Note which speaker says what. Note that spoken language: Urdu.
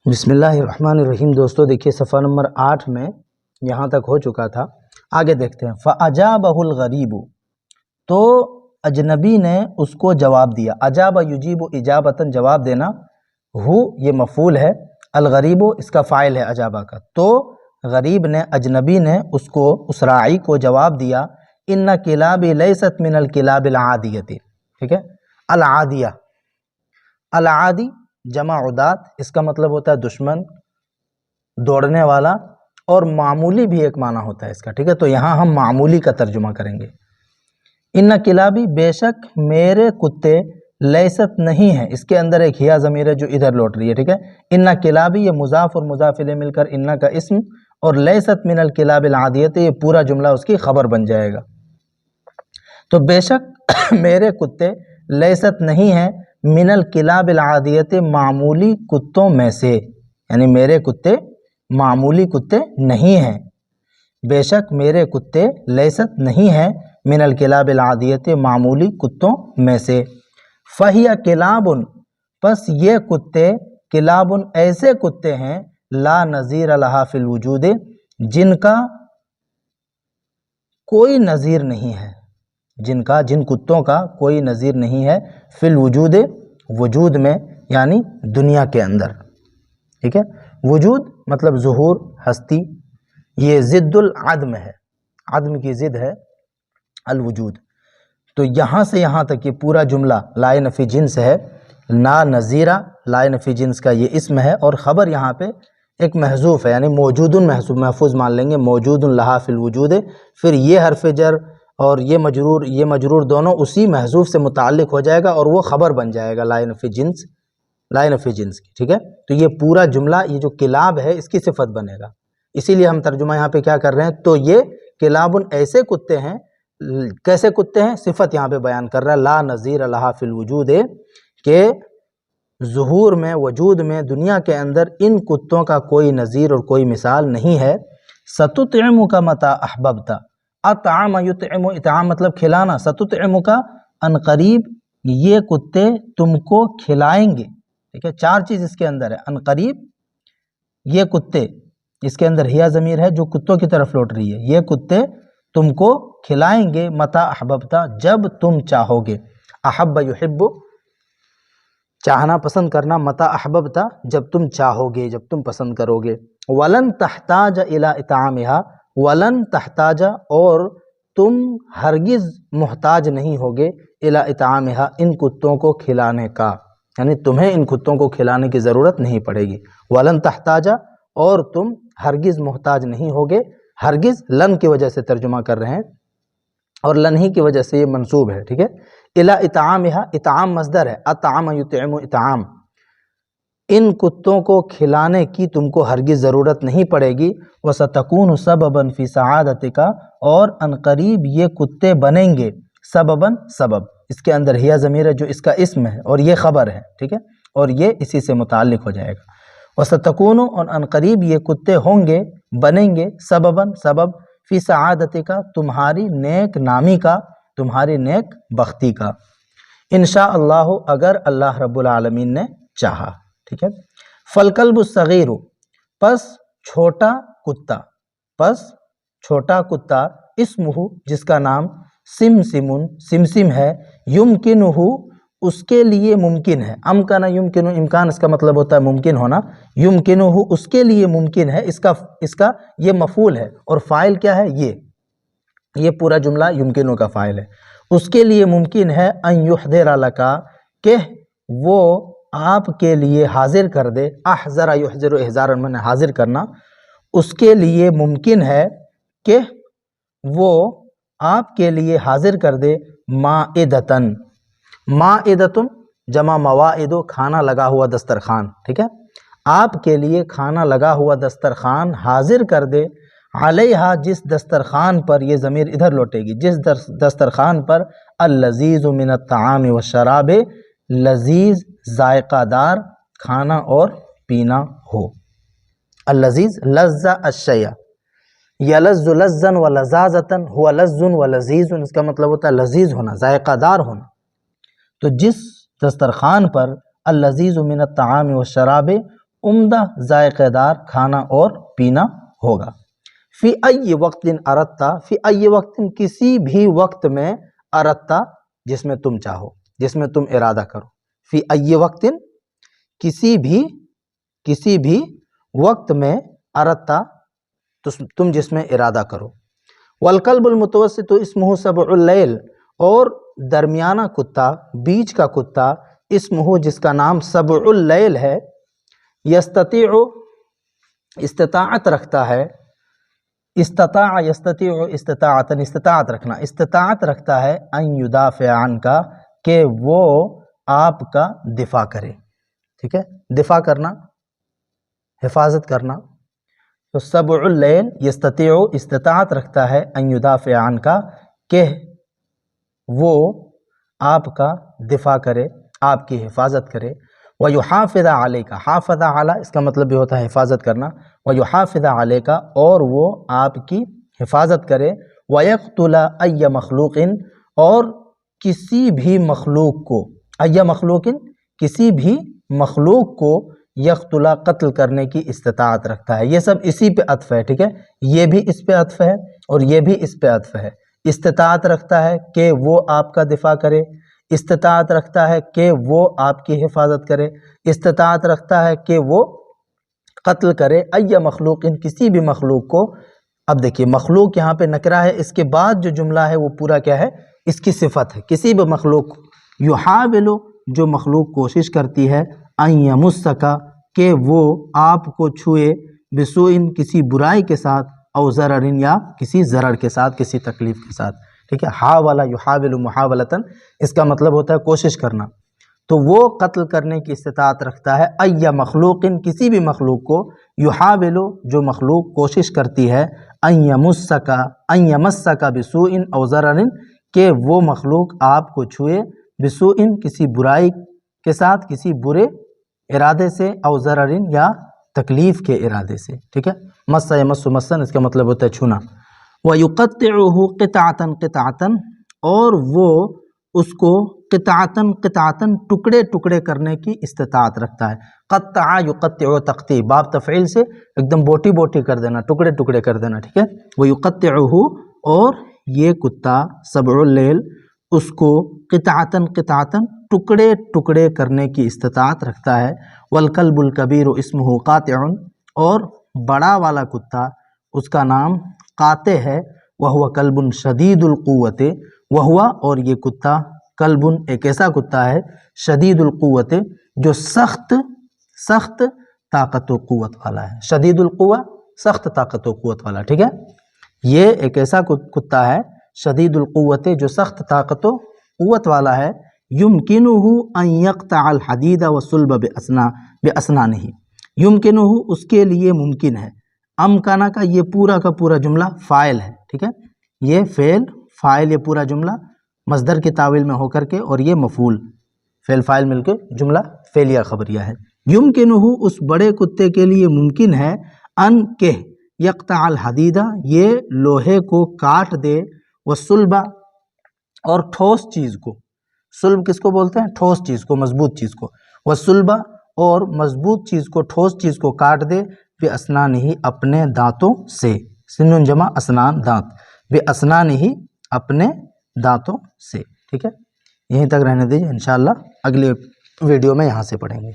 Speaker 1: بسم اللہ الرحمن الرحیم۔ دوستو دیکھیے صفحہ نمبر 8 میں یہاں تک ہو چکا تھا، آگے دیکھتے ہیں۔ فَأَجَابَهُ الْغَرِيبُ، تو اجنبی نے اس کو جواب دیا۔ اجاب یجیب اجابتاً، جواب دینا، ہو یہ مفعول ہے، الغریب اس کا فاعل ہے اجابہ کا۔ تو غریب نے، اجنبی نے اس کو، اس راعی کو جواب دیا، ان کلابی لیست من الکلاب العادیۃ، ٹھیک ہے، العادیہ، العادی جمع عدات، اس کا مطلب ہوتا ہے دشمن، دوڑنے والا، اور معمولی بھی ایک معنی ہوتا ہے اس کا، ٹھیک ہے۔ تو یہاں ہم معمولی کا ترجمہ کریں گے۔ ان کلابی، بے شک میرے کتے، لیست نہیں ہے، اس کے اندر ایک ہیا ضمیر ہے جو ادھر لوٹ رہی ہے، ٹھیک ہے۔ ان کلابی، یہ مضاف اور مضاف الیہ مل کر ان کا اسم، اور لیست من الکلاب العادیۃ، یہ پورا جملہ اس کی خبر بن جائے گا۔ تو بے شک میرے کتے، لیست نہیں ہے، من الکلاب العادیۃ، معمولی کتوں میں سے، یعنی میرے کتے معمولی کتے نہیں ہیں، بے شک میرے کتے لیست نہیں ہیں، من الکلاب العادیۃ، معمولی کتوں میں سے۔ فَهِيَ کلاب، پس یہ کتے، کلاب ایسے کتے ہیں، لا نظیر لہا فی الوجود، جن کا کوئی نظیر نہیں ہے، جن کتوں کا کوئی نظیر نہیں ہے، فی الوجود، وجود میں، یعنی دنیا کے اندر، ٹھیک ہے۔ وجود مطلب ظہور، ہستی، یہ ضد العدم ہے، عدم کی ضد ہے الوجود۔ تو یہاں سے یہاں تک یہ پورا جملہ لا نفی جنس ہے، نا نظیرہ لا نفی جنس کا یہ اسم ہے، اور خبر یہاں پہ ایک محذوف ہے، یعنی موجود محفوظ مان لیں گے، موجود لہا فی الوجود، پھر یہ حرف جر اور یہ مجرور دونوں اسی محذوف سے متعلق ہو جائے گا، اور وہ خبر بن جائے گا لا نفی جنس، لا نفی جنس کی، ٹھیک ہے۔ تو یہ پورا جملہ، یہ جو کلاب ہے اس کی صفت بنے گا، اسی لیے ہم ترجمہ یہاں پہ کیا کر رہے ہیں، تو یہ کلاب ایسے کتے ہیں، کیسے کتے ہیں، صفت یہاں پہ بیان کر رہا ہے، لا نظیر لہا فی الوجود، کہ ظہور میں، وجود میں، دنیا کے اندر ان کتوں کا کوئی نظیر اور کوئی مثال نہیں ہے۔ ستطعمک متی احببت، اطعم یطعم، اطعام مطلب کھلانا، ستطعمک ان قریب یہ کتے تم کو کھلائیں گے، ٹھیک ہے۔ چار چیز اس کے اندر ہے، ان قریب یہ کتے، اس کے اندر ہیا ضمیر ہے جو کتوں کی طرف لوٹ رہی ہے، یہ کتے تم کو کھلائیں گے، متی احببت جب تم چاہو گے، احب یحب چاہنا، پسند کرنا، متی احببت جب تم چاہو گے، جب تم پسند کرو گے۔ ولن تحتاج الی اطعامها، ولن تحتاج اور تم ہرگز محتاج نہیں ہوگے، الی اطعامها ان کتوں کو کھلانے کا، یعنی تمہیں ان کتوں کو کھلانے کی ضرورت نہیں پڑے گی۔ ولن تحتاج، اور تم ہرگز محتاج نہیں ہوگے، ہرگز لن کی وجہ سے ترجمہ کر رہے ہیں، اور لن ہی کی وجہ سے یہ منصوب ہے، ٹھیک ہے۔ الی اطعامها، اطعام مصدر ہے، اطعم یطعم اطعام، ان کتوں کو کھلانے کی تم کو ہرگز ضرورت نہیں پڑے گی۔ وَسَتَكُونُ سَبَبًا فِي سَعَادَتِكَ، اور انقریب یہ کتے بنیں گے، سبباً سبب، اس کے اندر ہیا ضمیر ہے جو اس کا اسم ہے، اور یہ خبر ہے، ٹھیک ہے، اور یہ اسی سے متعلق ہو جائے گا۔ وَسَتَكُونُ، اور انقریب یہ کتے ہوں گے، بنیں گے، سبباً سبب، فی سعادتک تمہاری نیک نامی کا، تمہاری نیک بختی کا، انشاء اللہ اگر اللہ رب العالمین نے چاہا، ٹھیک ہے۔ فالکلب الصغیر، پس چھوٹا کتا، پس چھوٹا کتا، اسمہ جس کا نام، سمسم سمسم ہے، یمکنہ اس کے لیے ممکن ہے، امکن یمکن، امکان اس کا مطلب ہوتا ہے ممکن ہونا، یمکنہ اس کے لیے ممکن ہے، اس کا یہ مفعول ہے، اور فاعل کیا ہے، یہ پورا جملہ یمکنہ کا فاعل ہے، اس کے لیے ممکن ہے، ان یحضر لک، کہ وہ آپ کے لیے حاضر کر دے، احضر یحضر احضارا من حاضر کرنا، اس کے لیے ممکن ہے کہ وہ آپ کے لیے حاضر کر دے، مائدتن، مائدتن جمع موائد، کھانا لگا ہوا دسترخوان، ٹھیک ہے، آپ کے لیے کھانا لگا ہوا دسترخوان حاضر کر دے، علیہا جس دسترخوان پر، یہ ضمیر ادھر لوٹے گی، جس دسترخوان پر، اللذیذ من الطعام والشراب، لذیذ ذائقہ دار کھانا اور پینا ہو۔ اللذیذ لذ الشیء، یلذ لذا و لذاذتا، ہوا لذ و لذیذ، اس کا مطلب ہوتا ہے لذیذ ہونا، ذائقہ دار ہونا۔ تو جس دسترخوان پر اللذیذ من الطعام والشراب، عمدہ ذائقہ دار کھانا اور پینا ہوگا۔ فی ای وقت اردتا، فی ای وقت کسی بھی وقت میں، اردتا جس میں تم چاہو، جس میں تم ارادہ کرو، فی ای وقت کسی بھی وقت میں، اردتا تم جس میں ارادہ کرو۔ والکلب المتوسط اسمہ سبع اللیل، اور درمیانہ کتا، بیچ کا کتا، اسمہ جس کا نام سبع اللیل ہے، یستطیع استطاعت رکھتا ہے، استطاع یستطیع استطاعتا استطاعت رکھنا، استطاعت رکھتا ہے، ان یدافع عنک کہ وہ آپ کا دفاع کرے، ٹھیک ہے، دفاع کرنا، حفاظت کرنا۔ تو سبع اللیل یستطیع استطاعت رکھتا ہے، ان یدافع عنک کہ وہ آپ کا دفاع کرے، آپ کی حفاظت کرے۔ وَيُحَافِظَ عَلَيْكَ، حافظ علی اس کا مطلب بھی ہوتا ہے حفاظت کرنا، وَيُحَافِظَ عَلَيْكَ اور وہ آپ کی حفاظت کرے، وَيَقْتُلَ أَيَّ مَخْلُوقٍ اور کسی بھی مخلوق کو، أَيَّ مَخْلُوقٍ کسی بھی مخلوق کو، یقتل قتل کرنے کی استطاعت رکھتا ہے۔ یہ سب اسی پہ عطف ہے، ٹھیک ہے، یہ بھی اس پہ عطف ہے اور یہ بھی اس پہ عطف ہے۔ استطاعت رکھتا ہے کہ وہ آپ کا دفاع کرے، استطاعت رکھتا ہے کہ وہ آپ کی حفاظت کرے، استطاعت رکھتا ہے کہ وہ قتل کرے، ای مخلوق کسی بھی مخلوق کو۔ اب دیکھیے مخلوق یہاں پہ نکرہ ہے، اس کے بعد جو جملہ ہے وہ پورا کیا ہے، اس کی صفت ہے، کسی بھی مخلوق، یحاول جو مخلوق کوشش کرتی ہے، ان یمسک کہ وہ آپ کو چھوئے، بسوء کسی برائی کے ساتھ، او ضرر یا کسی ضرر کے ساتھ، کسی تکلیف کے ساتھ، ٹھیک ہے۔ حاول یحاول محاولۃ اس کا مطلب ہوتا ہے کوشش کرنا، تو وہ قتل کرنے کی استطاعت رکھتا ہے، ای مخلوق کسی بھی مخلوق کو، یحاول جو مخلوق کوشش کرتی ہے، ان یمسک بسوء او ضرر کہ وہ مخلوق آپ کو چھوئے، بسوء کسی برائی کے ساتھ، کسی برے ارادے سے، او ضرر یا تکلیف کے ارادے سے، ٹھیک ہے۔ مس یمس مسن اس کا مطلب ہوتا ہے چھونا۔ وَيُقَطِّعُهُ قِطَعَةً قِطَعَةً اور وہ اس کو قطعتاً قطعتاً ٹکڑے ٹکڑے کرنے کی استطاعت رکھتا ہے۔ قطع یقطع تقطیع، باب تفعیل سے ایک دم بوٹی بوٹی کر دینا، ٹکڑے ٹکڑے کر دینا، ٹھیک ہے۔ وَيُقَطِّعُهُ اور یہ کتا سبع اللیل اس کو قطعتاً قطعتاً ٹکڑے ٹکڑے کرنے کی استطاعت رکھتا ہے۔ والکلب الکبیر اسمہ قاطع اور بڑا والا کتا اس کا نام قاطع ہے، وہو کلب شدید القوت، وہو اور یہ کتا کلب ایک ایسا کتا ہے، شدید القوت جو سخت طاقت و قوت والا ہے، شدید القوہ سخت طاقت و قوت والا، ٹھیک ہے۔ یہ ایک ایسا کتا ہے شدید القوت جو سخت طاقت و قوت والا ہے، یمکنہ ان یقطع الحدید والصلب باسنانہ، یمکنہ اس کے لیے ممکن ہے، امکانہ کا یہ پورا کا پورا جملہ فاعل ہے، ٹھیک ہے، یہ فعل فاعل، یہ پورا جملہ مصدر کی تاویل میں ہو کر کے، اور یہ مفعول، فعل فاعل مل کے جملہ فعلیہ خبریہ ہے۔ یمکنہ اس بڑے کتے کے لیے ممکن ہے، ان کہ یقطع الحدید یہ لوہے کو کاٹ دے، والصلب اور ٹھوس چیز کو، صلب کس کو بولتے ہیں، ٹھوس چیز کو، مضبوط چیز کو، والصلب اور مضبوط چیز کو، ٹھوس چیز کو کاٹ دے، باسنانہ اپنے دانتوں سے، سنن جمع اسنان دانت، باسنانہ اپنے دانتوں سے، ٹھیک ہے۔ یہیں تک رہنے دیجیے، انشاءاللہ اگلی ویڈیو میں یہاں سے پڑھیں گے۔